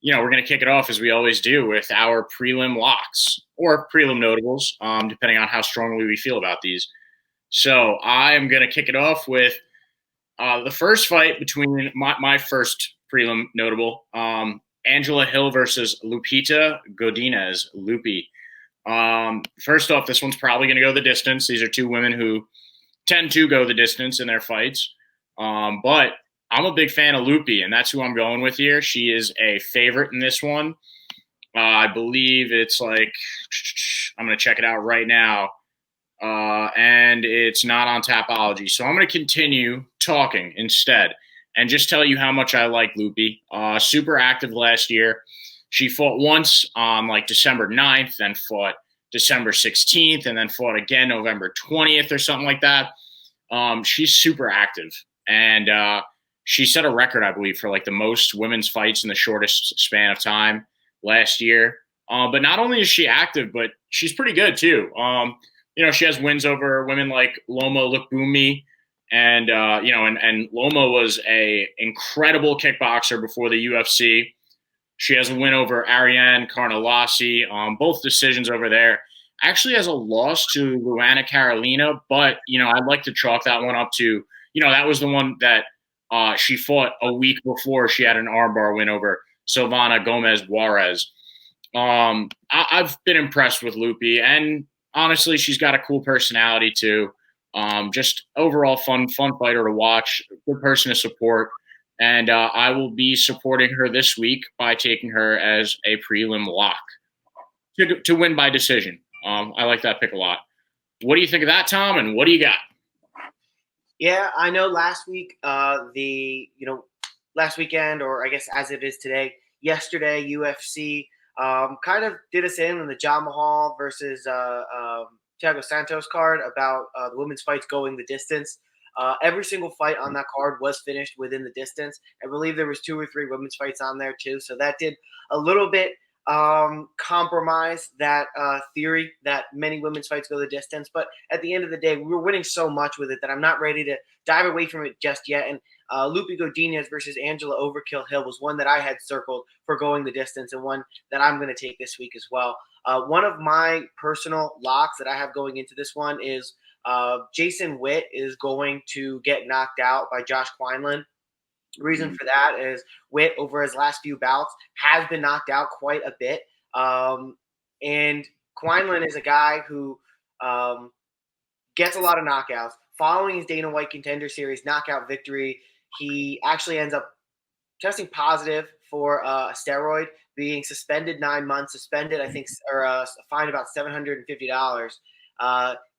we're going to kick it off as we always do with our prelim locks or prelim notables, depending on how strongly we feel about these. So I am going to kick it off with the first fight between my first prelim notable, Angela Hill versus Lupita Godinez, Lupi. First off, this one's probably going to go the distance. These are two women who tend to go the distance in their fights. But I'm a big fan of Loopy, and that's who I'm going with here. She is a favorite in this one. I believe it's like, I'm going to check it out right now. And it's not on Tapology. So I'm going to continue talking instead and just tell you how much I like Loopy. Super active last year. She fought once on like December 9th, then fought December 16th, and then fought again November 20th or something like that. She's super active. And she set a record, I believe, for like the most women's fights in the shortest span of time last year. But not only is she active, but she's pretty good too. She has wins over women like Loma Lookboonmee, and and Loma was a incredible kickboxer before the UFC. She has a win over Ariane Carnelossi, both decisions over there. Actually has a loss to Luana Carolina, but I'd like to chalk that one up to that was the one that she fought a week before she had an armbar win over Silvana Gomez Juarez. I've been impressed with Loopy, and honestly, she's got a cool personality too. Just overall fun fighter to watch, good person to support. And I will be supporting her this week by taking her as a prelim lock to win by decision. I like that pick a lot. What do you think of that, Tom? And what do you got? Yeah, I know last week, last weekend, or I guess as it is today, yesterday, UFC kind of did us in the John Mahal versus Thiago Santos card about the women's fights going the distance. Every single fight on that card was finished within the distance. I believe there was 2 or 3 women's fights on there too. So that did a little bit compromise that theory that many women's fights go the distance. But at the end of the day, we were winning so much with it that I'm not ready to dive away from it just yet. And Lupi Godinez versus Angela Overkill Hill was one that I had circled for going the distance, and one that I'm going to take this week as well. One of my personal locks that I have going into this one is Jason Witt is going to get knocked out by Josh Quinlan. The reason for that is Witt, over his last few bouts, has been knocked out quite a bit. And Quinlan is a guy who gets a lot of knockouts. Following his Dana White Contender Series knockout victory, he actually ends up testing positive for a steroid, being suspended 9 months, suspended, I think, or fined about $750.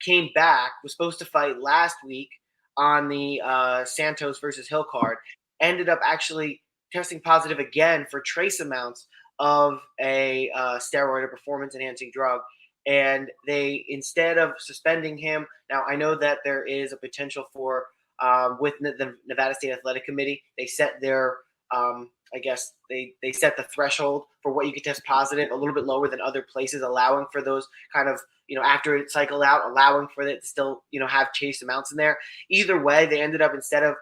Came back, was supposed to fight last week on the Santos versus Hill card, ended up actually testing positive again for trace amounts of a steroid or performance-enhancing drug. And they, instead of suspending him, now I know that there is a potential for, with the Nevada State Athletic Committee, they set their, I guess they set the threshold for what you could test positive a little bit lower than other places, allowing for those kind of, after it cycled out, allowing for it to still, have chase amounts in there. Either way, they ended up, instead of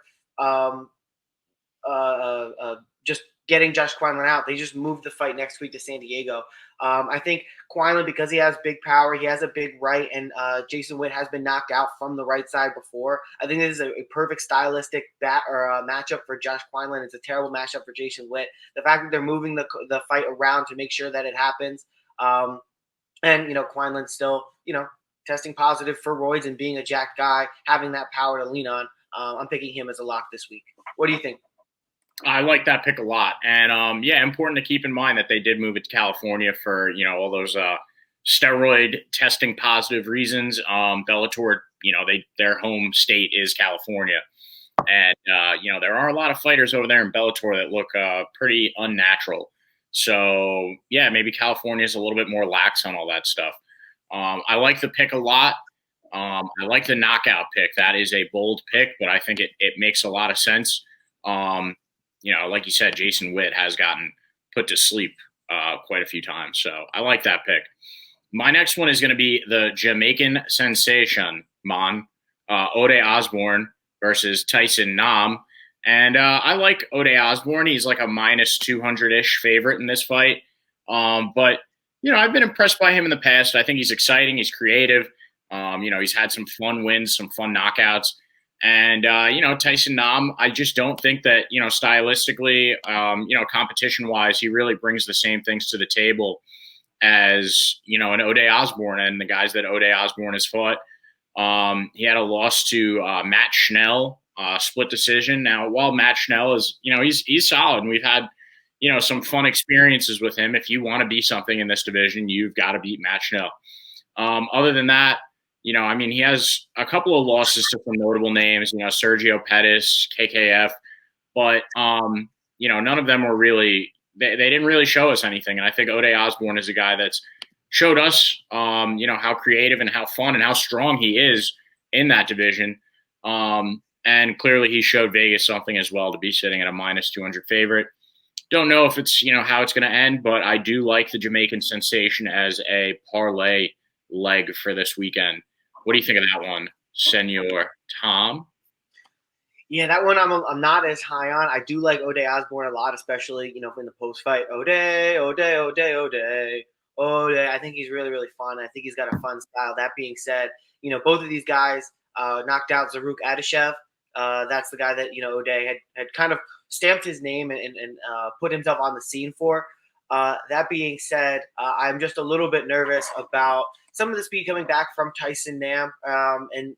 just getting Josh Quinlan out, they just moved the fight next week to San Diego. I think Quinlan, because he has big power, he has a big right, and Jason Witt has been knocked out from the right side before. I think this is a perfect stylistic matchup for Josh Quinlan. It's a terrible matchup for Jason Witt. The fact that they're moving the fight around to make sure that it happens, and Quinlan's still testing positive for roids and being a jacked guy, having that power to lean on. I'm picking him as a lock this week. What do you think? I like that pick a lot. And, important to keep in mind that they did move it to California for, all those steroid testing positive reasons. Bellator, their home state is California. And, there are a lot of fighters over there in Bellator that look pretty unnatural. So, maybe California is a little bit more lax on all that stuff. I like the pick a lot. I like the knockout pick. That is a bold pick, but I think it makes a lot of sense. Like you said, Jason Witt has gotten put to sleep quite a few times. So I like that pick. My next one is going to be the Jamaican sensation, Ode Osborne versus Tyson Nam. And I like Ode Osborne. He's like a minus 200-ish favorite in this fight. But, I've been impressed by him in the past. I think he's exciting. He's creative. He's had some fun wins, some fun knockouts. And, Tyson Nam, I just don't think that, stylistically, competition-wise, he really brings the same things to the table as, an Ode Osborne and the guys that Ode Osborne has fought. He had a loss to Matt Schnell, split decision. Now, while Matt Schnell is, he's solid, and we've had, some fun experiences with him. If you want to be something in this division, you've got to beat Matt Schnell. Other than that, he has a couple of losses to some notable names, Sergio Pettis, KKF, but, none of them were really, they didn't really show us anything. And I think Ode Osborne is a guy that's showed us, how creative and how fun and how strong he is in that division. And clearly he showed Vegas something as well to be sitting at a minus 200 favorite. Don't know if it's, how it's going to end, but I do like the Jamaican sensation as a parlay leg for this weekend. What do you think of that one, Senor Tom? Yeah, that one I'm not as high on. I do like Ode Osborne a lot, especially, in the post-fight. Ode. I think he's really, really fun. I think he's got a fun style. That being said, both of these guys knocked out Zaruk Adeshev. That's the guy that, Ode had kind of stamped his name and put himself on the scene for. That being said, I'm just a little bit nervous about some of the speed coming back from Tyson Nam and,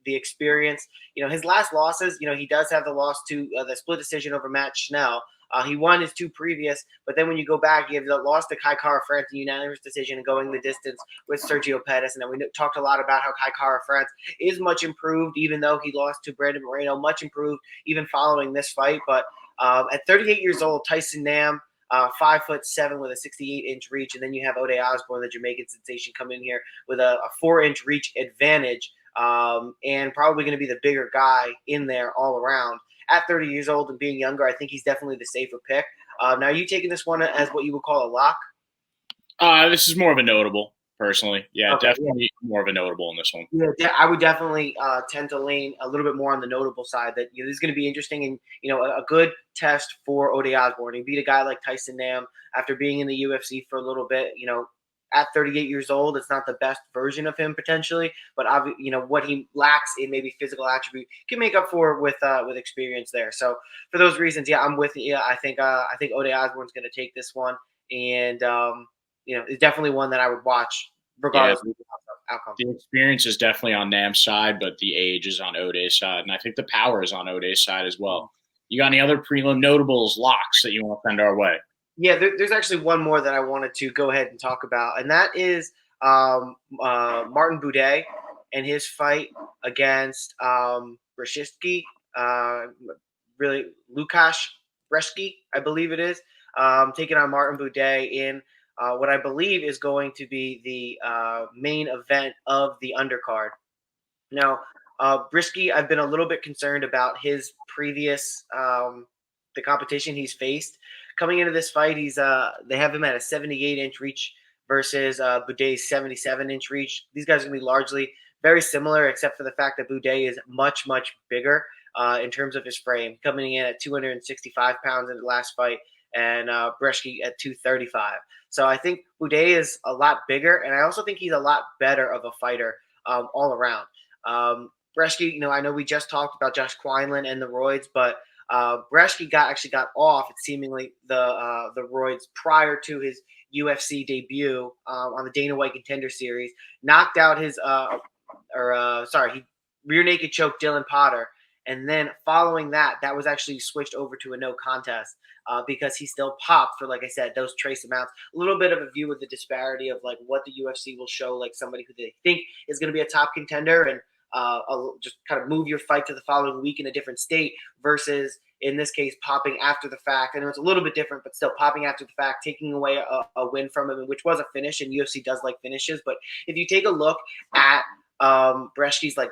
the experience. His last losses, he does have the loss to the split decision over Matt Schnell. He won his two previous, but then when you go back, you have the loss to Kai Kara France in unanimous decision and going the distance with Sergio Pettis. And then we talked a lot about how Kai Kara France is much improved, even though he lost to Brandon Moreno, much improved even following this fight. But at 38 years old, Tyson Nam, 5'7" with a 68-inch reach, and then you have Ode Osborne, the Jamaican sensation, come in here with a 4-inch reach advantage, and probably going to be the bigger guy in there all around. At 30 years old and being younger, I think he's definitely the safer pick. Now, are you taking this one as what you would call a lock? This is more of a notable, personally. Yeah, okay, definitely more of a notable in this one. Yeah, I would definitely tend to lean a little bit more on the notable side. That this is going to be interesting and a good test for Ode Osborne. He beat a guy like Tyson Nam after being in the UFC for a little bit. At 38 years old, it's not the best version of him potentially, but what he lacks in maybe physical attribute can make up for with experience there. So for those reasons, yeah, I'm with you. I think Ode Osborne's going to take this one, and it's definitely one that I would watch regardless of the outcome. The experience is definitely on Nam's side, but the age is on Ode's side, and I think the power is on Ode's side as well. You got any other prelim notables, locks that you want to send our way? Yeah, there's actually one more that I wanted to go ahead and talk about, and that is Martin Boudet and his fight against Brzezinski, really Lukasz Brzezinski, I believe it is, taking on Martin Boudet in what I believe is going to be the main event of the undercard. Now, Brzezinski, I've been a little bit concerned about his previous the competition he's faced. Coming into this fight, they have him at a 78-inch reach versus Boudet's 77-inch reach. These guys are going to be largely very similar, except for the fact that Boudet is much, much bigger in terms of his frame, coming in at 265 pounds in the last fight, and Brzezinski at 235. So I think Boudet is a lot bigger, and I also think he's a lot better of a fighter all around. Brzezinski, I know we just talked about Josh Quinlan and the roids, but Brzezinski got off seemingly the roids prior to his UFC debut on the Dana White Contender Series. Knocked out his he rear naked choked Dylan Potter, and then following that was actually switched over to a no contest because he still popped for, like I said, those trace amounts. A little bit of a view of the disparity of like what the UFC will show like somebody who they think is going to be a top contender and just kind of move your fight to the following week in a different state versus, in this case, popping after the fact. I know it's a little bit different, but still popping after the fact, taking away a win from him, which was a finish, and UFC does like finishes. But if you take a look at Brzezinski's like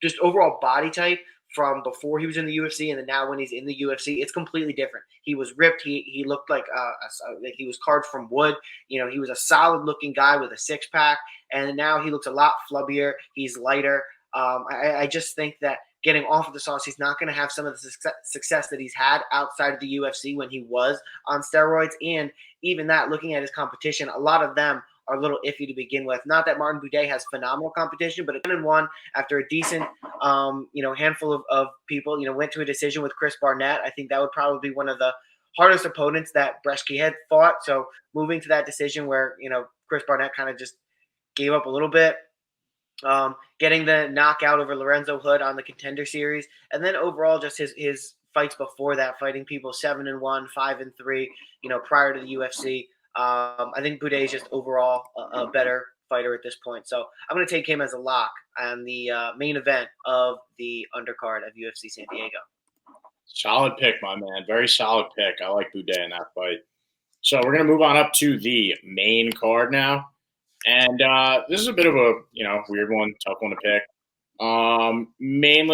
just overall body type from before he was in the UFC and then now when he's in the UFC, it's completely different. He was ripped. He looked like he was carved from wood. He was a solid looking guy with a six pack, and now he looks a lot flubbier. He's lighter. I just think that getting off of the sauce. He's not going to have some of the success that he's had outside of the UFC when he was on steroids. And even that, looking at his competition, a lot of them are a little iffy to begin with. Not that Martin Boudet has phenomenal competition, but it's 1-1 after a decent, handful of people, went to a decision with Chris Barnett. I think that would probably be one of the hardest opponents that Brzeski had fought. So moving to that decision where, Chris Barnett kind of just gave up a little bit. Getting the knockout over Lorenzo Hood on the Contender Series, and then overall just his fights before that, fighting people 7-1, 5-3, prior to the UFC. I think Boudet is just overall a better fighter at this point. So I'm going to take him as a lock on the main event of the undercard of UFC San Diego. Solid pick, my man. Very solid pick. I like Boudet in that fight. So we're going to move on up to the main card now. And this is a bit of a, weird one, tough one to pick. Mainly